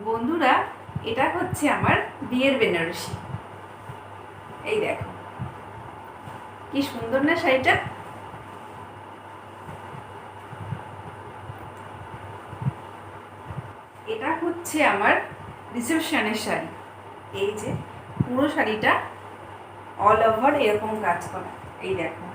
বন্ধুরা, এটা হচ্ছে আমার বিয়ের বেনারসি। এই দেখো কি সুন্দর না শাড়িটা। এটা হচ্ছে আমার রিসেপশনের শাড়ি। এই যে পুরো শাড়িটা অল ওভার এরকম কাজ করা। এই দেখো।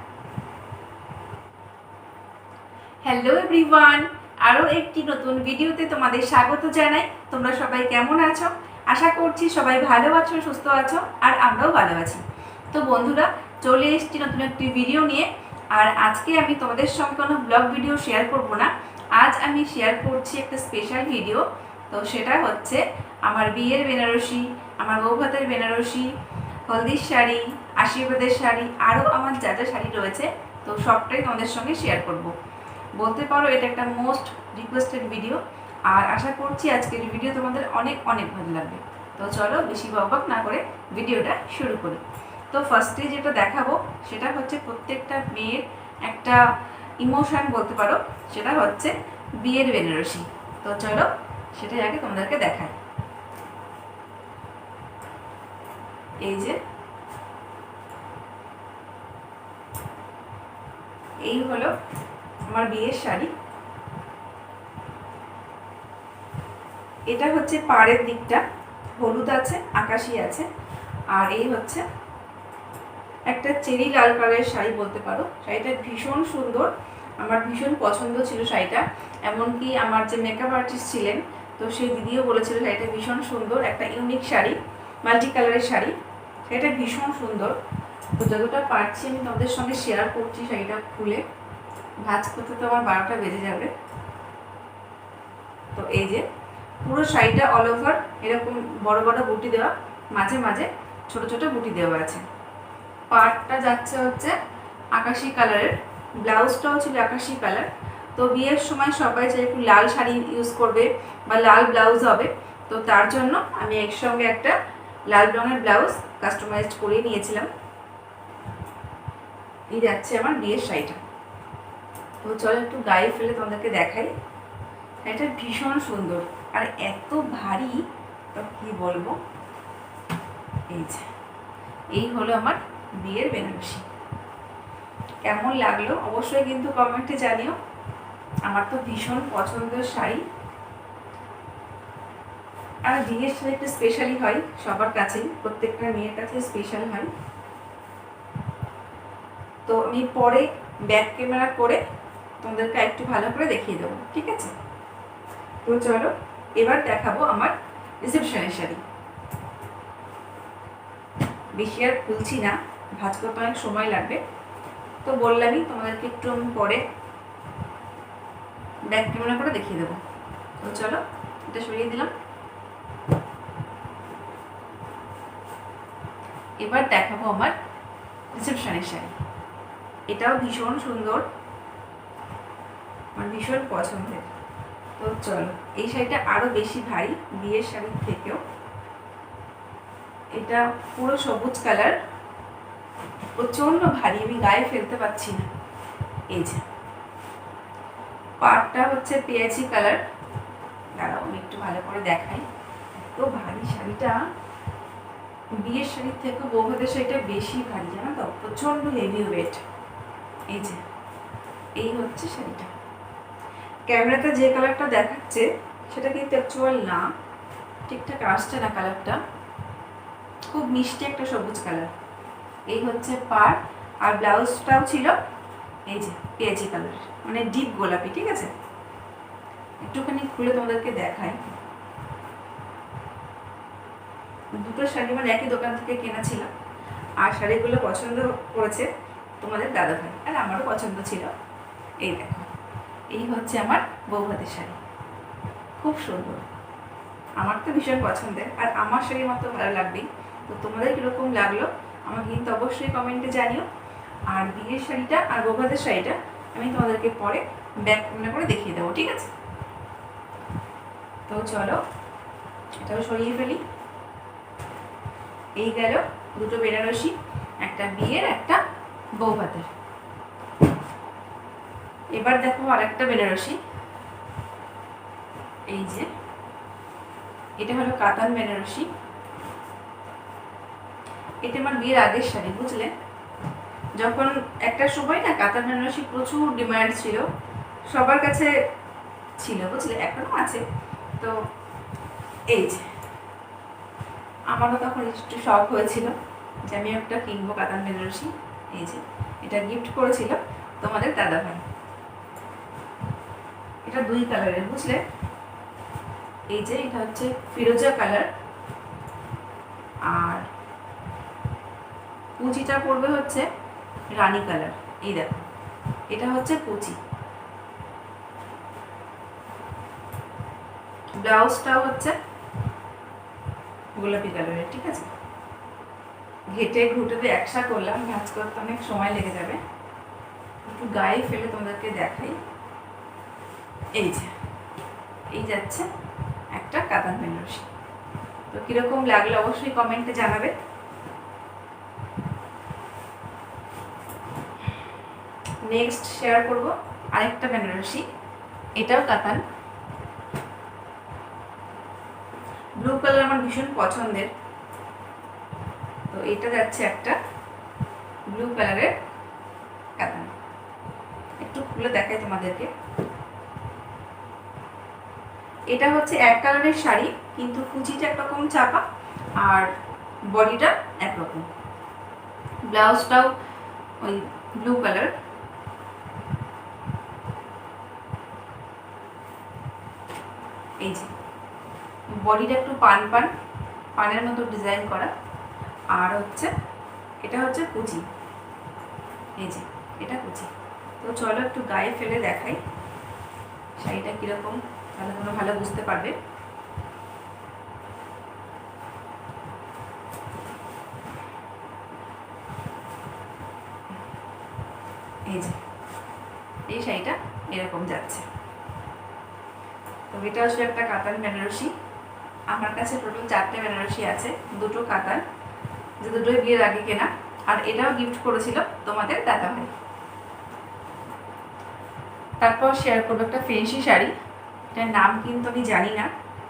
হ্যালো এভরিওয়ান, আরও একটি নতুন ভিডিওতে তোমাদের স্বাগত জানাই। তোমরা সবাই কেমন আছো? আশা করছি সবাই ভালো আছো, সুস্থ আছো, আর আমরাও ভালো আছি। তো বন্ধুরা, চলে এসেছি নতুন একটি ভিডিও নিয়ে। আর আজকে আমি তোমাদের সঙ্গে কোনো ব্লগ ভিডিও শেয়ার করব না। আজ আমি শেয়ার করছি একটা স্পেশাল ভিডিও। তো সেটা হচ্ছে আমার বিয়ের বেনারসি, আমার বৌভাতের বেনারসি, হলদির শাড়ি, আশীর্বাদের শাড়ি, আরও আমার যা যা শাড়ি রয়েছে, তো সবটাই তোমাদের সঙ্গে শেয়ার করব। বলতে পারো এটা একটা মোস্ট রিকোয়েস্টেড ভিডিও। আর আশা করছি আজকের ভিডিও তোমাদের অনেক অনেক ভালো লাগবে। তো চলো বেশি বকবক না করে ভিডিওটা শুরু করি। তো ফার্স্টে যেটা দেখাবো সেটা হচ্ছে প্রত্যেকটা মেয়ের একটা ইমোশন বলতে পারো, সেটা হচ্ছে বিয়ের বেনারসি। তো চলো সেটাই আগে তোমাদেরকে দেখাই। এই যে এই হলো আমার বিয়ের শাড়ি। এটা হচ্ছে পাড়ের দিকটা হলুদ আছে, আকাশি আছে, আর এই হচ্ছে একটা চেরি লাল কালারের শাড়ি বলতে পারো। শাড়িটা ভীষণ সুন্দর, আমার ভীষণ পছন্দ ছিল শাড়িটা। এমনকি আমার যে মেকআপ আর্টিস্ট ছিলেন, তো সেই দিদিও বলেছিল শাড়িটা ভীষণ সুন্দর, একটা ইউনিক শাড়ি, মাল্টি কালারের শাড়ি। শাড়িটা ভীষণ সুন্দর। তো যতটা পারছি আমি তোমাদের সঙ্গে শেয়ার করছি। শাড়িটা খুলে ভাঁজ করতে তো আমার 12টা বেজে যাবে। তো এই যে পুরো শাড়িটা অল ওভার এরকম বড় বড় বুটি দেওয়া, মাঝে মাঝে ছোট ছোট বুটি দেওয়া আছে। পাড়টা যাচ্ছে হচ্ছে আকাশি কালারের, ব্লাউজটাও ছিল আকাশি কালার। তো বিয়ের সময় সবাই চাই একটু লাল শাড়ি ইউজ করবে বা লাল ব্লাউজ হবে, তো তার জন্য আমি একসঙ্গে একটা লাল রঙের ব্লাউজ কাস্টমাইজড করে নিয়েছিলাম। এই যাচ্ছে আমার বিয়ের শাড়িটা। তো চলো একটু গায়ে ফেলে তোমাদেরকে দেখাই। এটা ভীষণ সুন্দর আর এত ভারী, তো কি বলবো। এই যে এই হলো আমার বিয়ের বেনারসি। কেমন লাগলো অবশ্যই কিন্তু কমেন্টে জানিও। আমার তো ভীষণ পছন্দের শাড়ি। আর বিয়ের শাড়ি একটু স্পেশালি হয় সবার কাছেই, প্রত্যেকটা মেয়ের কাছে স্পেশাল হয়। তো আমি পরে ব্যাক ক্যামেরা করে তোমাদেরকে একটু ভালো করে দেখিয়ে দেবো, ঠিক আছে? তো চলো এবার দেখাবো আমার রিসেপশনের শাড়ি। বেশি আর খুলছি না, ভাঁজ করতে অনেক সময় লাগবে। তো বললামই তোমাদেরকে একটু আমি পরে ব্যাক ক্যামেরা করে দেখিয়ে দেবো। তো চলো এটা সরিয়ে দিলাম। এবার দেখাবো আমার রিসেপশনের শাড়ি। এটাও ভীষণ সুন্দর, আমার ভীষণ পছন্দের। তো চলো, এই শাড়িটা আরো বেশি ভারী বিয়ের শাড়ির থেকেও। এটা পুরো সবুজ কালার, প্রচন্ড ভারী, আমি গায়ে ফেলতে পারছি না। এই যে পাড়টা হচ্ছে পেঁয়াজি কালার। দাঁড়াও আমি একটু ভালো করে দেখাই। তো ভারী শাড়িটা, বিয়ের শাড়ির থেকে বৌভাতের শাড়িটা বেশি ভারী, জানো তো, প্রচন্ড হেভি ওয়েট। এই যে এই হচ্ছে শাড়িটা। ক্যামেরাতে যে কালারটা দেখাচ্ছে সেটা কিন্তু অ্যাকচুয়াল না, ঠিকঠাক আসছে না কালারটা। খুব মিষ্টি একটা সবুজ কালার। এই হচ্ছে পাড়, আর ব্লাউজটাও ছিল এই যে পেঁয়াজি কালার, মানে ডিপ গোলাপি, ঠিক আছে? একটুখানি খুলে তোমাদেরকে দেখাই। দুটো শাড়ি মানে একই দোকান থেকে কেনা ছিল, আর শাড়িগুলো পছন্দ করেছে তোমাদের দাদাভাই, আর আমারও পছন্দ ছিল। এই দেখো এই হচ্ছে আমার বৌভাতের শাড়ি, খুব সুন্দর। আমার তো ভীষণ পছন্দের, আর আমার শাড়ির মতো ভালো লাগবেই। তো তোমাদের কীরকম লাগলো আমাকে কিন্তু অবশ্যই কমেন্টে জানিও। আর বিয়ের শাড়িটা আর বৌভাতের শাড়িটা আমি তোমাদেরকে পরে ব্যাক ক্যামেরা করে দেখিয়ে দেবো, ঠিক আছে? তো চলো এটাও সরিয়ে ফেলি। এই গেল দুটো বেনারসি, একটা বিয়ের একটা বৌভাতের। এবার দেখো আর একটা বেনারসি। এই যে এটা হলো কাতান বেনারসি। এটা আমার বিয়ের আগের শাড়ি, বুঝলে। যখন একটা সময় না কাতান বেনারসি প্রচুর ডিমান্ড ছিল, সবার কাছে ছিল, বুঝলে, এখনো আছে। তো এই যে আমারও তখন একটু শখ হয়েছিল যে আমি একটা কিনবো কাতান বেনারসি। এই যে এটা গিফট করেছিল তোমাদের দাদা ভাই। এটা 2 কালারের, বুঝলে। এই যে এটা হচ্ছে ফিরোজা কালার, আর কুচিটা পড়বে হচ্ছে রানী কালার। এই দেখো, এটা হচ্ছে কুচি। ব্লাউজটাও হচ্ছে গোলাপি কালারের, ঠিক আছে। ঘেটে ঘুটে একসা করলাম, ভাঁজ করতে অনেক সময় লেগে যাবে, একটু গায়ে ফেলে তোমাদেরকে দেখাই। এই যে এই যাচ্ছে একটা কাতান বেনারসি। তো কিরকম লাগলো অবশ্যই কমেন্টে জানাবে। নেক্সট শেয়ার করব আরেকটা বেনারসি, এটাও কাতান। ব্লু কালার আমার ভীষণ পছন্দের। তো এটা যাচ্ছে একটা ব্লু কালারের কাতান। একটু খুলে দেখাই তোমাদেরকে। এটা হচ্ছে এক কালারের শাড়ি, কিন্তু কুচিটা একরকম চাপা আর বডিটা একরকম। ব্লাউজটাও ওই ব্লু কালার। এই যে বডিটা একটু পানের মতো ডিজাইন করা, আর হচ্ছে এটা হচ্ছে কুচি। এই যে এটা কুচি। তো চলো একটু গায়ে ফেলে দেখাই শাড়িটা কীরকম, তাহলে তোমরা ভালো বুঝতে পারবে। এই যে এই শাড়িটা এরকম যাচ্ছে। তো এটা হচ্ছে একটা কাতান বেনারসি। আমার কাছে টোটাল 4টে বেনারসি আছে, 2টো কাতান, যে 2টোই বিয়ের আগে কেনা, আর এটাও গিফট করেছিল তোমাদের দাদা ভাই। তারপর শেয়ার করবো একটা ফেন্সি শাড়ি, এটার নাম কিন্তু আমি জানি না,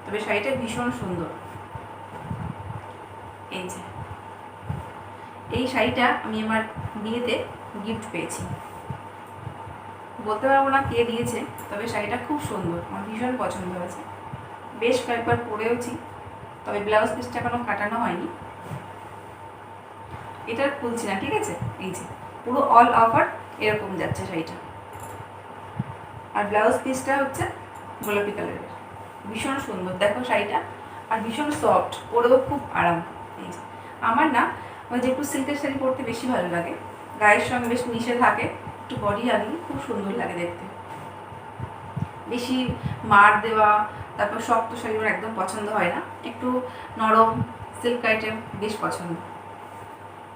তবে শাড়িটা ভীষণ সুন্দর। এই যে এই শাড়িটা আমি আমার বিয়েতে গিফট পেয়েছি, বলতে পারবো না কে দিয়েছে, তবে শাড়িটা খুব সুন্দর, আমার ভীষণ পছন্দ হয়েছে। বেশ কয়েকবার পরেওছি, তবে ব্লাউজ পিসটা এখনো কাটানো হয়নি। এটা খুলছি না, ঠিক আছে। এই যে পুরো অল ওভার এরকম যাচ্ছে শাড়িটা, আর ব্লাউজ পিসটা হচ্ছে গোলাপি কালারের। ভীষণ সুন্দর দেখো শাড়িটা, আর ভীষণ সফট, পরেও খুব আরাম। এই যে আমার না ওই যে একটু সিল্কের শাড়ি পরতে বেশি ভালো লাগে, গায়ের সঙ্গে বেশ মিশে থাকে, একটু বডি লাগিয়ে খুব সুন্দর লাগে দেখতে। বেশি মার দেওয়া তারপর শক্ত শাড়ি আমার একদম পছন্দ হয় না, একটু নরম সিল্ক আইটেম বেশ পছন্দ।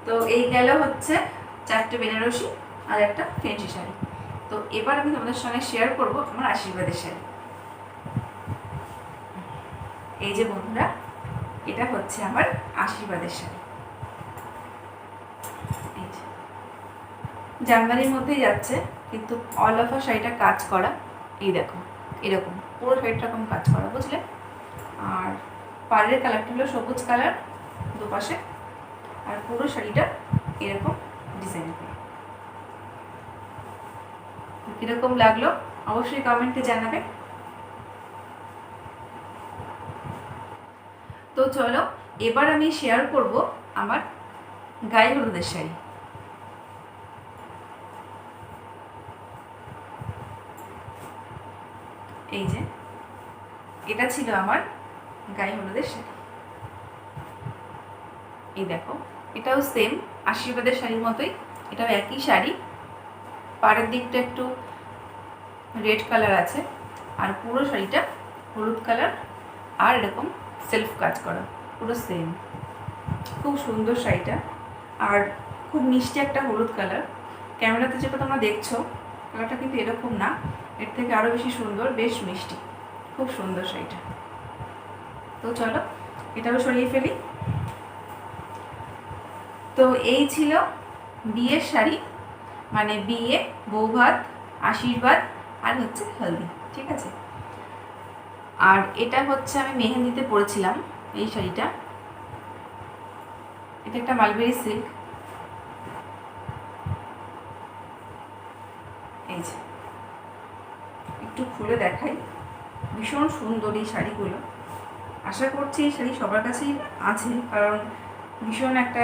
তো এই গেল হচ্ছে 4টে বেনারসি আর একটা ফেন্সি শাড়ি। তো এবার আমি তোমাদের সঙ্গে শেয়ার করব আমার আশীর্বাদের শাড়ি। এই যে বন্ধুরা, এটা হচ্ছে আমার আশীর্বাদের শাড়ি। এই যে জামদানির মধ্যেই যাচ্ছে, কিন্তু অল ওভার শাড়িটা কাজ করা। এই দেখো এরকম পুরো শাড়িটা এরকম কাজ করা, বুঝলে। আর পাড়ের কালারটা হলো সবুজ কালার দুপাশে, আর পুরো শাড়িটা এরকম ডিজাইন করা। কীরকম লাগলো অবশ্যই কমেন্টে জানাবে। তো চলো এবার আমি শেয়ার করব আমার গায়ে হলুদের শাড়ি। এই যে এটা ছিল আমার গায়ে হলুদের শাড়ি। এই দেখো এটাও সেম আশীর্বাদের শাড়ির মতোই, এটাও একই শাড়ি। পাড়ের দিকটা একটু রেড কালার আছে, আর পুরো শাড়িটা হলুদ কালার, আর এরকম সেলফ কাজ করা, পুরো সেম। খুব সুন্দর শাড়িটা, আর খুব মিষ্টি একটা হলুদ কালার। ক্যামেরাতে যেটা তোমরা দেখছো কালারটা কিন্তু এরকম না, এর থেকে আরও বেশি সুন্দর, বেশ মিষ্টি, খুব সুন্দর শাড়িটা। তো চলো এটাও সরিয়ে ফেলি। তো এই ছিল বিয়ের শাড়ি, মানে বিয়ে, বৌভাত, আশীর্বাদ আর হচ্ছে হলদি, ঠিক আছে। আর এটা হচ্ছে আমি মেহেন্দিতে পরেছিলাম এই শাড়িটা। এটা একটা মালবেরি সিল্ক। এই যে একটু খুলে দেখাই, ভীষণ সুন্দর এই শাড়িগুলো। আশা করছি এই শাড়ি সবার কাছেই আছে, কারণ ভীষণ একটা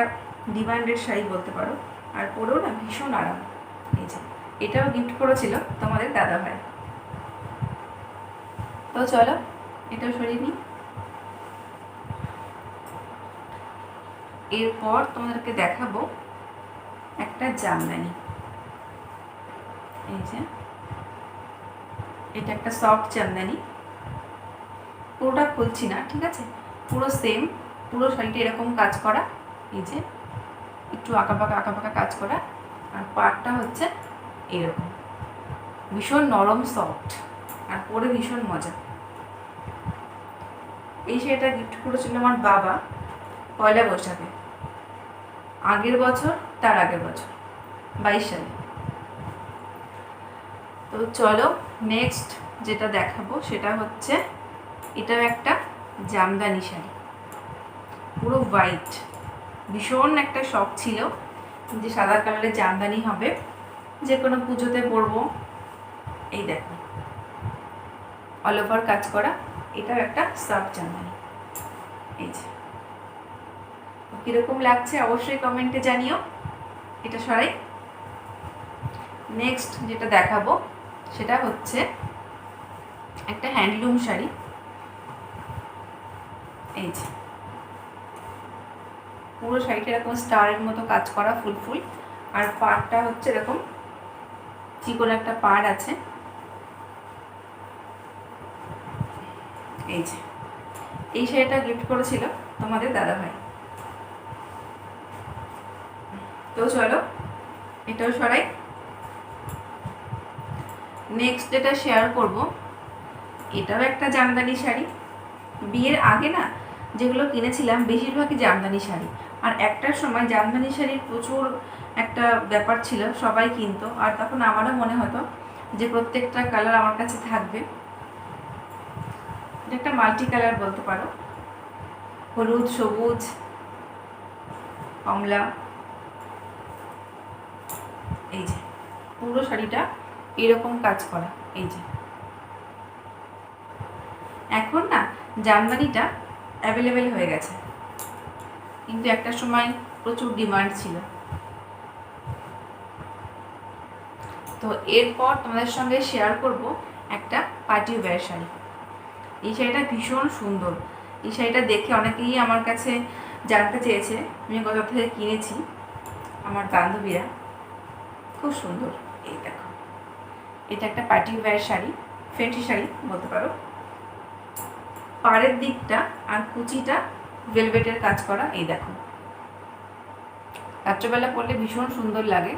ডিমান্ডেড শাড়ি বলতে পারো। আর পরেও না ভীষণ আরাম। এই যে এটাও গিফট করেছিল তোমাদের দাদাভাই। তো চলো এটাও সরিয়ে নিই। এরপর তোমাদেরকে দেখাবো একটা জামদানি। এই যে এটা একটা সফট জামদানি, পুরোটা খুলছি না, ঠিক আছে? পুরো সেম, পুরো শাড়িটা এরকম কাজ করা। এই যে একটু আঁকা পাকা কাজ করা। আর পাড়টা হচ্ছে এরকম, ভীষণ নরম সফট, আর পরে ভীষণ মজা। এই শাড়িটা গিফট করেছিল আমার বাবা পয়লা বৈশাখে, আগের বছর, তার আগের বছর 22 সালে। তো চলো নেক্সট যেটা দেখাবো সেটা হচ্ছে এটাও একটা জামদানি শাড়ি, পুরো হোয়াইট। ভীষণ একটা শখ ছিল যে সাদা কালারের জামদানি হবে, যে কোনো পুজোতে পরবো। এই দেখো অল ওভার কাজ করা, এটাও একটা সফট জামদানি। এই যে কীরকম লাগছে অবশ্যই কমেন্টে জানিও। এটা সরাই। নেক্সট যেটা দেখাবো সেটা হচ্ছে একটা হ্যান্ডলুম শাড়ি। এই যে পুরো শাড়িটা এরকম স্টারের মতো কাজ করা, ফুল ফুল। আর পাড়টা হচ্ছে এরকম চিকন একটা পাড় আছে। এই যে এই শাড়িটা গিফট করেছিল তোমাদের দাদাভাই। তো চলো এটাও সরাই। নেক্সট যেটা শেয়ার করব এটাও একটা জামদানি শাড়ি। বিয়ের আগে না যেগুলো কিনেছিলাম বেশিরভাগই জামদানি শাড়ি। আর একটার সময় জামদানি শাড়ির প্রচুর একটা ব্যাপার ছিল, সবাই কিনতো। আর তখন আমারও মনে হতো যে প্রত্যেকটা কালার আমার কাছে থাকবে। এটা একটা মাল্টি কালার বলতে পারো, হলুদ, সবুজ, কমলা। এই যে পুরো শাড়িটা এরকম কাজ করা। এই যে এখন না জামদানিটা অ্যাভেলেবেল হয়ে গেছে, কিন্তু একটা সময় প্রচুর ডিমান্ড ছিল। তো এরপর তোমাদের সঙ্গে শেয়ার করব একটা পার্টি ওয়্যার শাড়ি। এই শাড়িটা ভীষণ সুন্দর। এই শাড়িটা দেখে অনেকেই আমার কাছে জানতে চেয়েছে আমি কোথা থেকে কিনেছি, আমার বান্ধবীরা। খুব সুন্দর। এই দেখো এটা একটা party wear sari, fancy sari বলতে পারো। পাড়ের দিকটা আর কুচিটা ভেলভেটের কাজ করা। এই দেখো রাত্রেবেলা পরলে ভীষণ সুন্দর লাগে।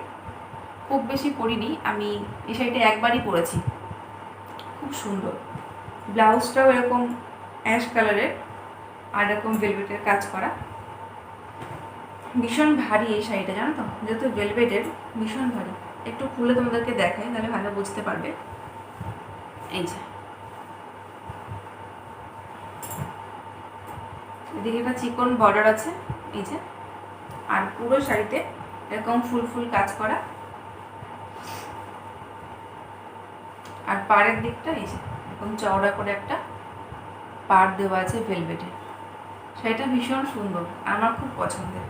খুব বেশি পরিনি আমি, এই শাড়িটা একবারই পরেছি। খুব সুন্দর। ব্লাউজটাও এরকম অ্যাশ কালারের আর এরকম ভেলভেটের কাজ করা। ভীষণ ভারী এই শাড়িটা, জানো তো, যেহেতু ভেলভেটের ভীষণ ভারী। একটু খুলে তোমাদেরকে দেখাই, তাহলে ভালো বুঝতে পারবে। এই যে এদিকে একটা চিকন বর্ডার আছে। এই যে আর পুরো শাড়িতে এরকম ফুল ফুল কাজ করা। আর পাড়ের দিকটা এই যে এরকম চওড়া করে একটা পাড় দেওয়া আছে ভেলভেটের। শাড়িটা ভীষণ সুন্দর, আমার খুব পছন্দের।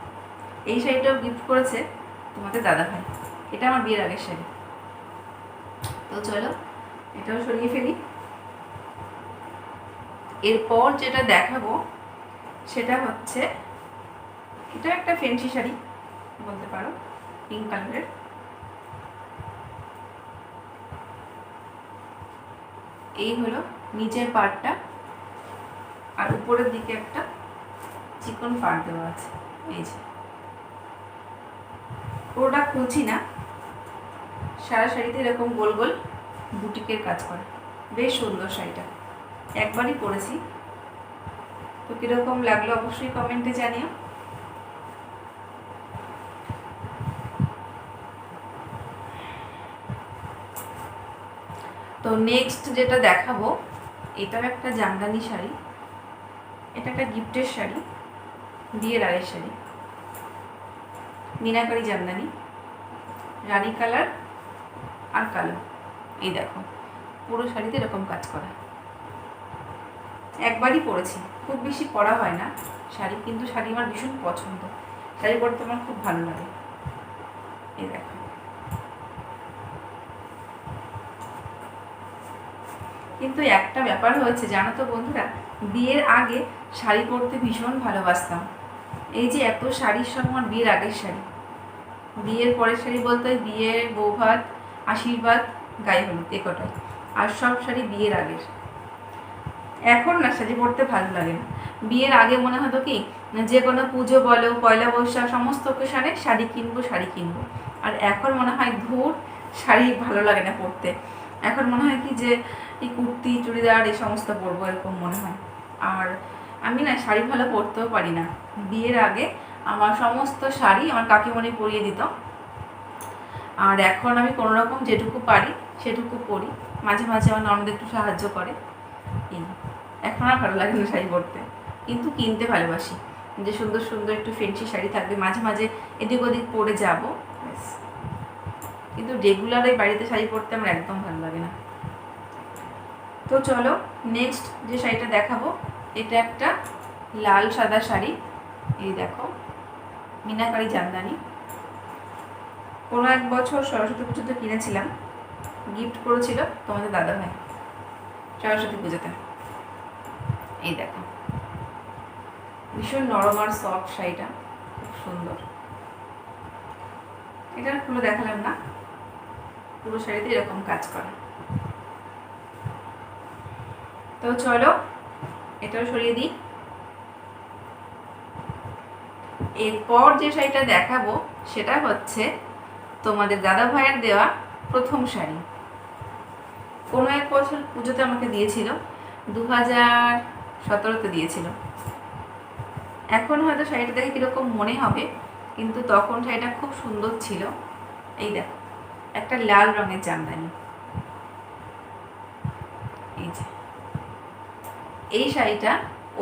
এই শাড়িটাও গিফট করেছে তোমাদের দাদাভাই। এটা আমার বিয়ের আগের শাড়ি। তো চলো এটাও সরিয়ে ফেলি। এরপর যেটা দেখাবো সেটা হচ্ছে এটা একটা ফ্যান্সি শাড়ি বলতে পারো, পিঙ্ক কালারের। এই হলো নিচের পাড়টা, আর উপরের দিকে একটা চিকন পাড় দেওয়া আছে। এই যে পুরোটা খুলছি না, সারা শাড়িতে এরকম গোল গোল বুটিকের কাজ করে। বেশ সুন্দর শাড়িটা, একবারই পরেছি। তো কীরকম লাগলো অবশ্যই কমেন্টে জানিও। তো নেক্সট যেটা দেখাবো এটাও একটা জামদানি শাড়ি, এটা একটা গিফটের শাড়ি, বিয়ের আগের শাড়ি, মিনাকারি জামদানি, রানী কালার আর কালো। এই দেখো পুরো শাড়িতে এরকম কাজ করা। একবারই পরেছি, খুব বেশি পরা হয় না শাড়ি, কিন্তু শাড়ি আমার ভীষণ পছন্দ, শাড়ি পরতে আমার খুব ভালো লাগে। এই দেখো কিন্তু একটা ব্যাপার হয়েছে জানো তো বন্ধুরা, বিয়ের আগে শাড়ি পরতে ভীষণ ভালোবাসতাম। এই যে এত শাড়ির সব আমার বিয়ের আগের শাড়ি, বিয়ের পরের শাড়ি বলতে বিয়ের, বৌভাত, আশীর্বাদ, গায়ে হলুদ, এ কটাই। আর সব শাড়ি বিয়ের আগের। এখন না শাড়ি পরতে ভালো লাগে না। বিয়ের আগে মনে হতো কি যে কোনো পুজো বলো, পয়লা বৈশাখ, সমস্ত অকেশনে শাড়ি কিনবো শাড়ি কিনবো। আর এখন মনে হয় ধুর, শাড়ি ভালো লাগে না পরতে। এখন মনে হয় কি যে এই কুর্তি চুড়িদার এই সমস্ত পরবো, এরকম মনে হয়। আর আমি না শাড়ি ভালো পরতেও পারি না। বিয়ের আগে আমার সমস্ত শাড়ি আমার কাকিমণি পরিয়ে দিত, আর এখন আমি কোনো রকম যেটুকু পারি সেটুকু পরি। মাঝে মাঝে আমার ননদ একটু সাহায্য করে। এই এখন আর ভালো লাগে না শাড়ি পরতে, কিন্তু কিনতে ভালোবাসি, যে সুন্দর সুন্দর একটু ফেন্সি শাড়ি থাকবে, মাঝে মাঝে এদিক ওদিক পরে যাব। কিন্তু রেগুলার এই বাড়িতে শাড়ি পরতে আমার একদম ভালো লাগে না। তো চলো নেক্সট যে শাড়িটা দেখাবো, এটা একটা লাল সাদা শাড়ি। এই দেখো মিনাকারি জামদানি। কোনো এক বছর সরস্বতী পুজোতে কিনেছিলাম, গিফট করেছিল তোমাদের দাদাভাই সরস্বতী পুজোতে। এই দেখো ভীষণ নরম আর সফট শাড়িটা, খুব সুন্দর। এটা খুলে দেখালাম না, পুরো শাড়িতে এরকম কাজ করা। তো চলো এটাও সরিয়ে দিই। এরপর যে শাড়িটা দেখাবো সেটা হচ্ছে তোমাদের দাদা ভাইয়ের দেওয়া প্রথম শাড়ি। কোনো এক বছর পুজোতে আমাকে দিয়েছিল, 2017-তে দিয়েছিল। এখন হয়তো শাড়িটা দেখে কীরকম মনে হবে, কিন্তু তখন শাড়িটা খুব সুন্দর ছিল। এই দেখো একটা লাল রঙের জামদানি। এই যে এই শাড়িটা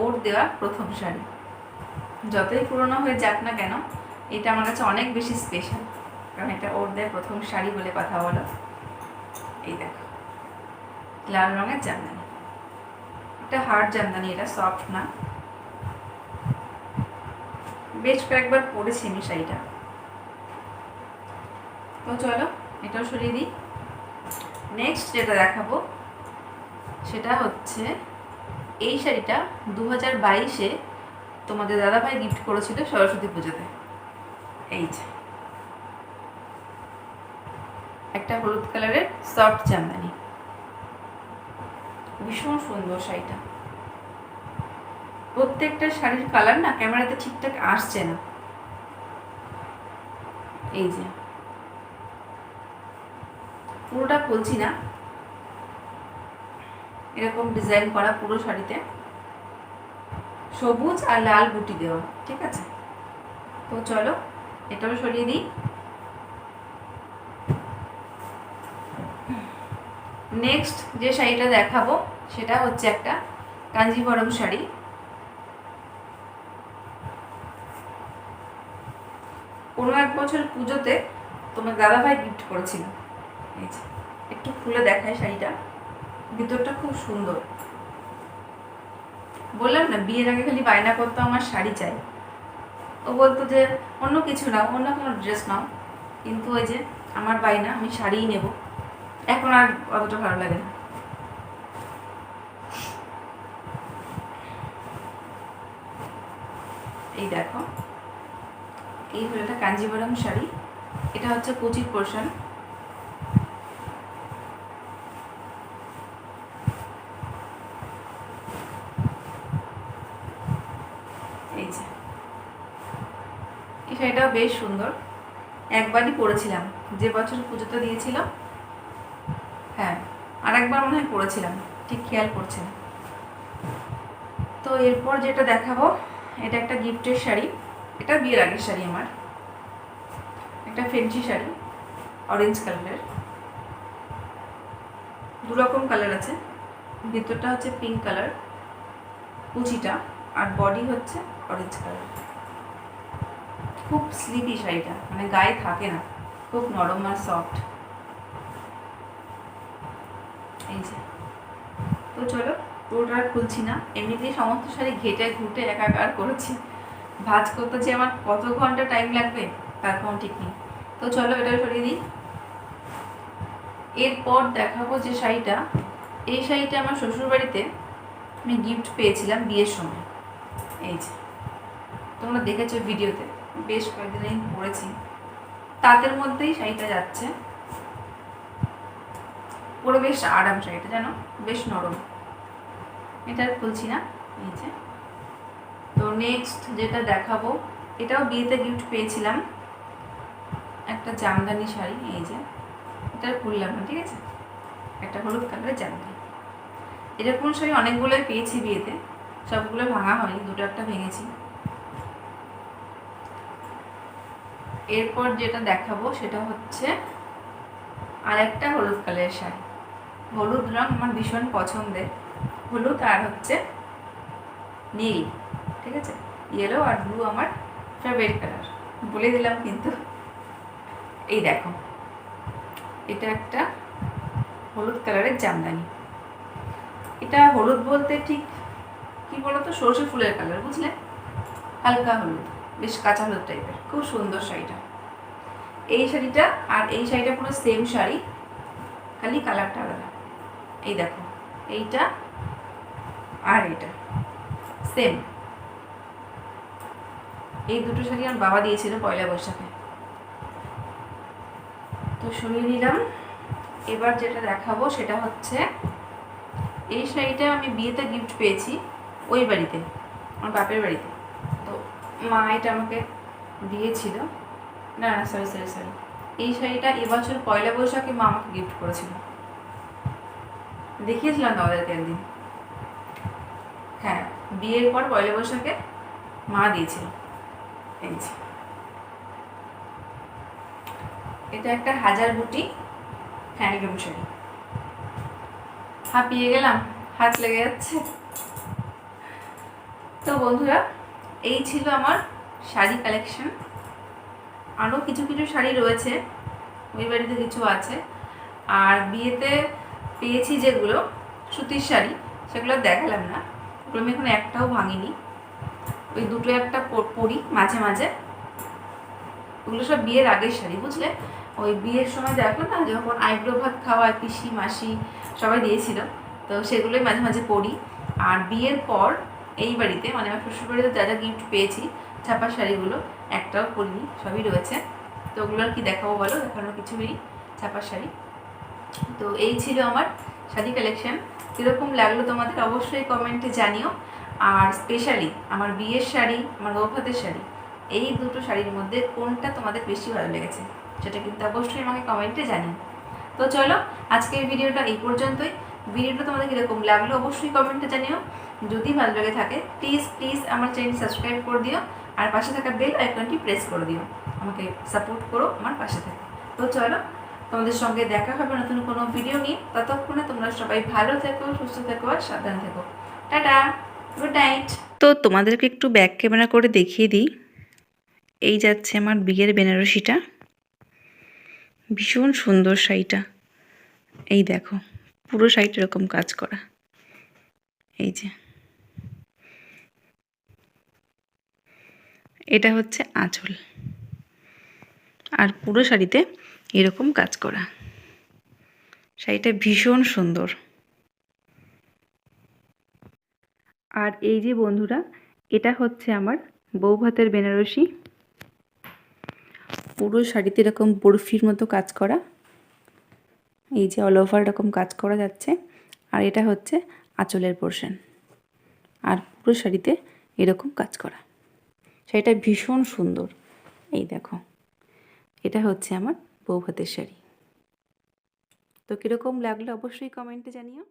ওর দেওয়া প্রথম শাড়ি। যতই পুরনো হয়ে যাক না কেন, এটা আমার কাছে অনেক বেশি স্পেশাল, কারণ এটা ওর দেওয়া প্রথম শাড়ি বলে কথা বলো। এই দেখো লাল রঙের জামদানি, এটা হার্ড জামদানি, এটা সফট না। বেশ কয়েকবার পরেছি আমি শাড়িটা। তো চলো এটাও সরিয়ে দিই। নেক্সট যেটা দেখাবো সেটা হচ্ছে এই শাড়িটা 2022-এ তোমাদের দাদাভাই গিফট করেছিল সরস্বতী পুজোতে। এই যে একটা হলুদ কালারের সফট জামদানি, ভীষণ সুন্দর শাড়িটা। প্রত্যেকটা শাড়ির কালার না ক্যামেরাতে ঠিকঠাক আসছে না। এই যে পুরোটা খুলছি না, এরকম ডিজাইন করা পুরো শাড়িতে, সবুজ আর লাল বুটি দেওয়া, ঠিক আছে। তো চলো এটাও সরিয়ে দিই। নেক্সট যে শাড়িটা দেখাবো সেটা হচ্ছে একটা কাঞ্জিভরম শাড়ি। কোনো এক বছর পুজোতে তোমার দাদাভাই গিফট করেছিল। এই যে একটু খুলে দেখায় শাড়িটা, ভিতরটা খুব সুন্দর। বললাম না বিয়ের আগে খালি বায়না করতো আমার শাড়ি চাই। ও বলতো যে অন্য কিছু নাও, অন্য কোনো ড্রেস নাও, কিন্তু ওই যে আমার বায়না আমি শাড়িই নেব। এখন আর অতটা ভালো লাগে না। এই দেখো এই হলো একটা কাঞ্জিভরম শাড়ি, এটা হচ্ছে কুচির পোর্শন। এই যে এই শাড়িটাও বেশ সুন্দর, একবারই পরেছিলাম, যে বছর পুজোতে দিয়েছিল। হ্যাঁ আর একবার মনে হয় পরেছিলাম, ঠিক খেয়াল করছে না। তো এরপর যেটা দেখাবো এটা একটা গিফটের শাড়ি, এটা বিয়ের আগের শাড়ি আমার, একটা ফেন্সি শাড়ি অরেঞ্জ কালারের, দু রকম কালার আছে, ভেতরটা হচ্ছে পিঙ্ক কালার কুচিটা, আর বডি হচ্ছে অরেঞ্জ কালার। খুব স্লিপি শাড়িটা, মানে গায়ে থাকে না, খুব নরম আর সফট। এই যে, তো চলো পুরোটা আর খুলছি না, এমনিতেই সমস্ত শাড়ি ঘেটে ঘুটে একাকার করেছি। ভাঁজ করতে যে আমার কত ঘন্টা টাইম লাগবে তার কোনো ঠিক নেই। তো চলো এটা সরিয়ে দিই। এরপর দেখাবো যে শাড়িটা, এই শাড়িটা আমার শ্বশুরবাড়িতে আমি গিফট পেয়েছিলাম বিয়ের সময়। এই যে তোমরা দেখেছো ভিডিওতে, বেশ কয়েকদিন আমি পরেছি, তাদের মধ্যেই শাড়িটা যাচ্ছে। পুরো বেশ আরাম শাড়িটা, জানো বেশ নরম। এটা আর খুলছি না। এই যে, তো নেক্সট যেটা দেখাবো, এটাও বিয়েতে গিফট পেয়েছিলাম, একটা জামদানি শাড়ি। এই যে, এটা খুললাম না, ঠিক আছে, একটা হলুদ কালারের জামদানি। এরকম শাড়ি অনেকগুলোই পেয়েছি বিয়েতে, সবগুলো ভাঙা হয়নি, দুটো একটা ভেঙেছি। এরপর যেটা দেখাবো সেটা হচ্ছে আর একটা হলুদ কালারের শাড়ি। হলুদ রং আমার ভীষণ পছন্দের, হলুদ আর হচ্ছে নীল, ঠিক আছে, ইয়েলো আর ব্লু আমার ফেভারিট কালার, বলে দিলাম কিন্তু। এই দেখো, এটা একটা হলুদ কালারের জামদানি। এটা হলুদ বলতে ঠিক কি বলতো, সর্ষে ফুলের কালার, বুঝলে, হালকা হলুদ, বেশ কাঁচা হলুদ টাইপের, খুব সুন্দর শাড়িটা। এই শাড়িটা আর এই শাড়িটা পুরো সেম শাড়ি, খালি কালারটা আলাদা। এই দেখো, এইটা আর এটা সেম। এই দুটো শাড়ি আমার বাবা দিয়েছিল পয়লা বৈশাখে। তো সরিয়ে নিলাম। এবার যেটা দেখাবো সেটা হচ্ছে, এই শাড়িটা আমি বিয়েতে গিফট পেয়েছি ওই বাড়িতে, আমার বাপের বাড়িতে। তো মা এটা আমাকে দিয়েছিল, না না সরি সরি সরি, এই শাড়িটা এবছর পয়লা বৈশাখে মা আমাকে গিফট করেছিল, দেখিয়েছিলাম তোমাদেরকে একদিন। হ্যাঁ, বিয়ের পর পয়লা বৈশাখে মা দিয়েছিল। এই যে, এটা একটা হাজার বুটি হ্যান্ডলুম শাড়ি। হাঁপিয়ে গেলাম, হাত লেগে যাচ্ছে। তো বন্ধুরা, এই ছিল আমার শাড়ি কালেকশন। আরও কিছু কিছু শাড়ি রয়েছে, ওই বাড়িতে কিছু আছে, আর বিয়েতে পেয়েছি যেগুলো সুতির শাড়ি, সেগুলো দেখালাম না, ওগুলো আমি এখন একটাও ভাঙিনি, ওই দুটো একটা পরি মাঝে মাঝে। ওগুলো সব বিয়ের আগের শাড়ি, বুঝলে, ওই বিয়ের সময় দেখো না, যখন আইব্রো ভাত খাওয়ায় পিসি মাসি সবাই দিয়েছিল, তো সেগুলোই মাঝে মাঝে পরি। আর বিয়ের পর এই বাড়িতে, মানে আমার শ্বশুরবাড়িতে যা যা গিফট পেয়েছি ছাপার শাড়িগুলো একটাও পরিনি, সবই রয়েছে। তো ওগুলো আর কি দেখাবো বলো, দেখানোর কিছু নেই, ছাপার শাড়ি। তো এই ছিল আমার শাড়ি কালেকশন। কীরকম লাগলো তোমাদের অবশ্যই কমেন্টে জানিও। আর স্পেশালি আমার বিয়ের শাড়ি, আমার বৌভাতের শাড়ি, এই দুটো শাড়ির মধ্যে কোনটা তোমাদের বেশি ভালো লেগেছে সেটা কিন্তু অবশ্যই আমাকে কমেন্টে জানিও। তো চলো, আজকের ভিডিওটা এই পর্যন্তই। ভিডিওটা তোমাদের কীরকম লাগলো অবশ্যই কমেন্টে জানিও। যদি ভালো লেগে থাকে প্লিজ প্লিজ আমার চ্যানেল সাবস্ক্রাইব করে দিও, আর পাশে থাকা বেল আইকনটি প্রেস করে দিও, আমাকে সাপোর্ট করো আমার পাশে থেকে। তো চলো, তোমাদের সঙ্গে দেখা হবে নতুন কোনো ভিডিও নিয়ে। ততক্ষণে তোমরা সবাই ভালো থেকো, সুস্থ থেকো আর সাবধানে থেকো। Tata, good night. তো তোমাদেরকে একটু ব্যাক ক্যামেরা করে দেখিয়ে দিই। এই যাচ্ছে আমার বিয়ের বেনারসিটা, ভীষণ সুন্দর শাড়িটা। এই দেখো, পুরো শাড়িটা এরকম কাজ করা। এই যে, এটা হচ্ছে আঁচল, আর পুরো শাড়িতে এরকম কাজ করা। শাড়িটা ভীষণ সুন্দর। আর এই যে বন্ধুরা, এটা হচ্ছে আমার বৌভাতের বেনারসি, পুরো শাড়িতে এরকম বরফির মতো কাজ করা। এই যে অল ওভার এরকম কাজ করা যাচ্ছে, আর এটা হচ্ছে আঁচলের পোর্শন, আর পুরো শাড়িতে এরকম কাজ করা। শাড়িটা ভীষণ সুন্দর। এই দেখো, এটা হচ্ছে আমার বৌভাতের শাড়ি। তো কীরকম লাগলো অবশ্যই কমেন্টে জানিও।